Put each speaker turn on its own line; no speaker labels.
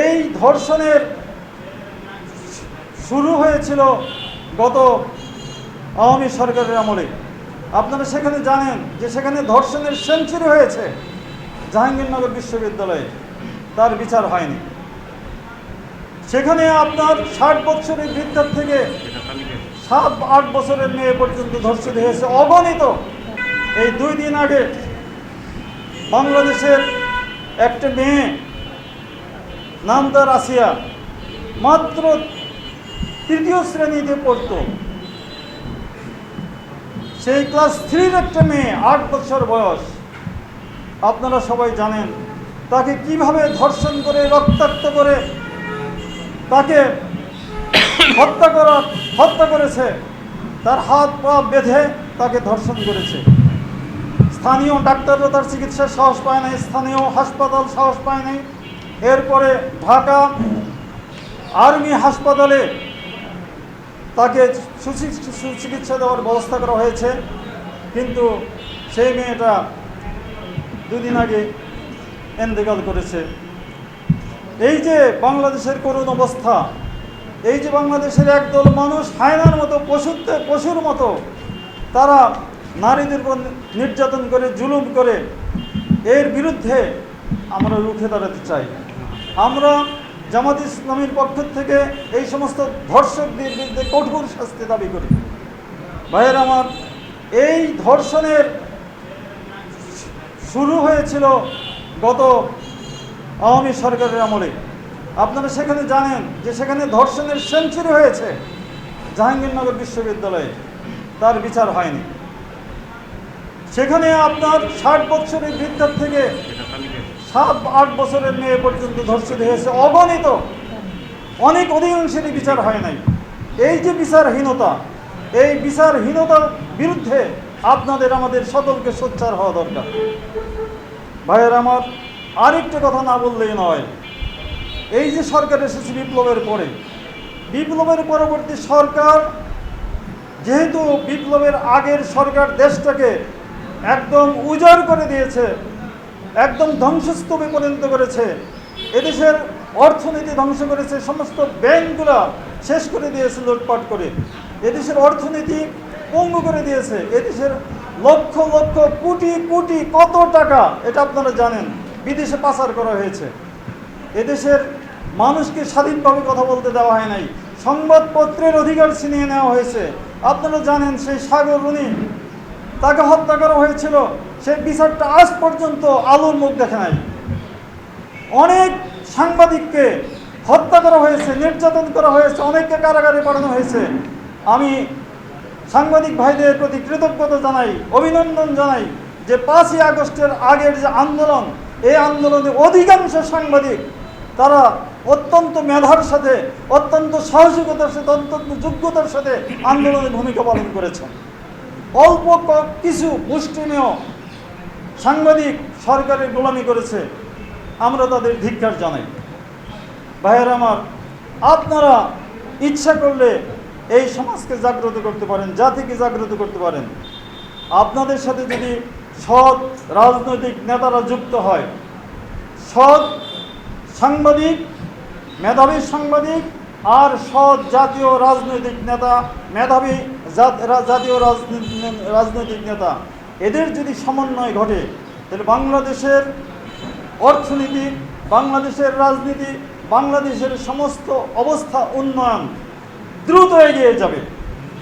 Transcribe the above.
এই ধর্ষণের শুরু হয়েছিল গত আওয়ামী সরকারের আমলে। আপনারা সেখানে জানেন যে সেখানে ধর্ষণের সেঞ্চুরি হয়েছে জাহাঙ্গীরনগর বিশ্ববিদ্যালয়ে, তার বিচার হয়নি। সেখানে আপনার 60 বছরের বৃদ্ধার থেকে 7-8 বছরের মেয়ে পর্যন্ত ধর্ষিত হয়েছে অগণিত। এই 2 দিন আগে বাংলাদেশের একটা মেয়ে, নাম তার আসিয়া, মাত্র 3য় শ্রেণীতে পড়ত। সেই ক্লাস 3-র একটা মেয়ে, 8 বছর বয়স। আপনারা সবাই জানেন তাকে কিভাবে ধর্ষণ করে, রক্তাক্ত করে তাকে হত্যা করেছে। তার হাত পা বেঁধে তাকে ধর্ষণ করেছে। স্থানীয় ডাক্তাররা তার চিকিৎসার সাহস পায় নাই, স্থানীয় হাসপাতাল সাহস পায় নাই। এরপরে ঢাকা আর্মি হাসপাতালে তাকে সুচিকিৎসা দেওয়ার ব্যবস্থা করা হয়েছে, কিন্তু সেই মেয়েটা 2 দিন আগে ইন্তেকাল করেছে। এই যে বাংলাদেশের করুণ অবস্থা, এই যে বাংলাদেশের একদল মানুষ হায়নার মতো, পশুর মতো তারা নারীদের উপর নির্যাতন করে, জুলুম করে, এর বিরুদ্ধে আমরা রুখে দাঁড়াতে চাই। আমরা জামাত ইসলামীর পক্ষ থেকে এই সমস্ত ধর্ষকদের বিরুদ্ধে কঠোর শাস্তি দাবি করি। ভাইয়ের আমার, এই ধর্ষণের শুরু হয়েছিল গত আওয়ামী সরকারের আমলে। আপনারা সেখানে জানেন যে সেখানে ধর্ষণের সেঞ্চুরি হয়েছে জাহাঙ্গীরনগর বিশ্ববিদ্যালয়ে, তার বিচার হয়নি। সেখানে আপনার 60 বছরের বৃদ্ধার থেকে 7-8 বছরের মেয়ে পর্যন্ত ধর্ষিত হয়েছে অগণিত। অধিকাংশেরই বিচার হয় নাই। এই যে বিচারহীনতা, এই বিচারহীনতার বিরুদ্ধে আপনাদের আমাদের সকলকে সোচ্চার হওয়া দরকার। ভাইয়ের আমার, আরেকটা কথা না বললেই নয়। এই যে সরকার এসেছে বিপ্লবের পরে, বিপ্লবের পরবর্তী সরকার, যেহেতু বিপ্লবের আগের সরকার দেশটাকে একদম উজাড় করে দিয়েছে, একদম ধ্বংসস্তূপে পরিণত করেছে, এদেশের অর্থনীতি ধ্বংস করেছে, সমস্ত ব্যাংকগুলো শেষ করে দিয়েছে লুটপাট করে, এদেশের অর্থনীতি পঙ্গু করে দিয়েছে, এদেশের লক্ষ লক্ষ কোটি কোটি কত টাকা এটা আপনারা জানেন বিদেশে পাচার করা হয়েছে। এদেশের মানুষকে স্বাধীনভাবে কথা বলতে দেওয়া হয় নাই, সংবাদপত্রের অধিকার ছিনিয়ে নেওয়া হয়েছে। আপনারা জানেন সেই সাগর রুনি, তাকে হত্যা করা হয়েছিল, সেই বিচারটা আজ পর্যন্ত আলোর মুখ দেখে নাই। অনেক সাংবাদিককে হত্যা করা হয়েছে, নির্যাতন করা হয়েছে, অনেককে কারাগারে পাঠানো হয়েছে। আমি সাংবাদিক ভাইদের প্রতি কৃতজ্ঞতা জানাই, অভিনন্দন জানাই যে 5ই আগস্টের আগের যে আন্দোলন, এই আন্দোলনে অধিকাংশ সাংবাদিক তারা অত্যন্ত মেধার সাথে, অত্যন্ত সাহসিকতার সাথে, অত্যন্ত যোগ্যতার সাথে আন্দোলনের ভূমিকা পালন করেছেন। অল্প কিছু মুষ্টিমেয় সাংবাদিক সরকারের গোলামি করেছে, আমরা তাদের ধিক্কার জানাই। ভাইয়ের আমার, আপনারা ইচ্ছা করলে এই সমাজকে জাগ্রত করতে পারেন, জাতিকে জাগ্রত করতে পারেন। আপনাদের সাথে যদি সৎ রাজনৈতিক নেতারা যুক্ত হয়, সৎ সাংবাদিক, মেধাবী সাংবাদিক আর সৎ জাতীয় রাজনৈতিক নেতা, মেধাবী জাতীয় রাজনৈতিক নেতা, এদের যদি সমন্বয় ঘটে, তাহলে বাংলাদেশের অর্থনীতি, বাংলাদেশের রাজনীতি, বাংলাদেশের সমস্ত অবস্থা, উন্নয়ন দ্রুত এগিয়ে যাবে।